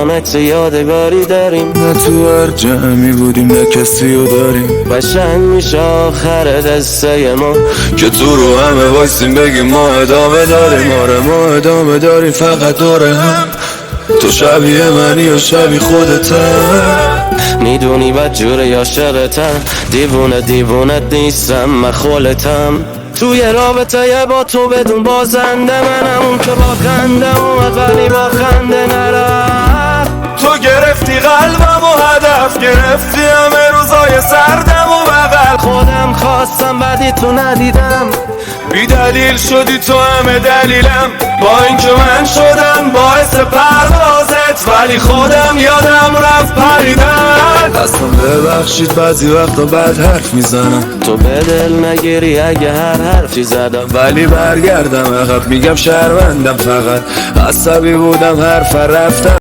الانت یادگاری داریم. نه تو هر جمعی بودیم نه کسی رو داریم. قشنگ میشه آخر دسته ما که تو رو همه وایسیم بگیم ما ادامه داریم. آره ما ادامه داریم فقط دوره هم. تو شبیه منی یا شبیه خودتم. میدونی بدجوره عاشقتم، دیوونت نیستم مخالتم. توی رابطه با تو بدون بازنده منم، اون که با خنده اومد ولی با خنده نرفت. تو گرفتی قلبم و هدف گرفتی همه روزای سردم و بغل. خودم خواستم بدی تو ندیدم، بی دلیل شدی تو همه دلیلم. با اینکه من شدم باعث پروازت ولی خودم یادم رفت پریدن. اصلا ببخشید بعضی وقتا بد حرف میزنم. تو به دل نگیری اگه هر حرفی زدم، ولی برگردم عقب میگم شرمندم، فقط عصبی بودم حرف رفتم.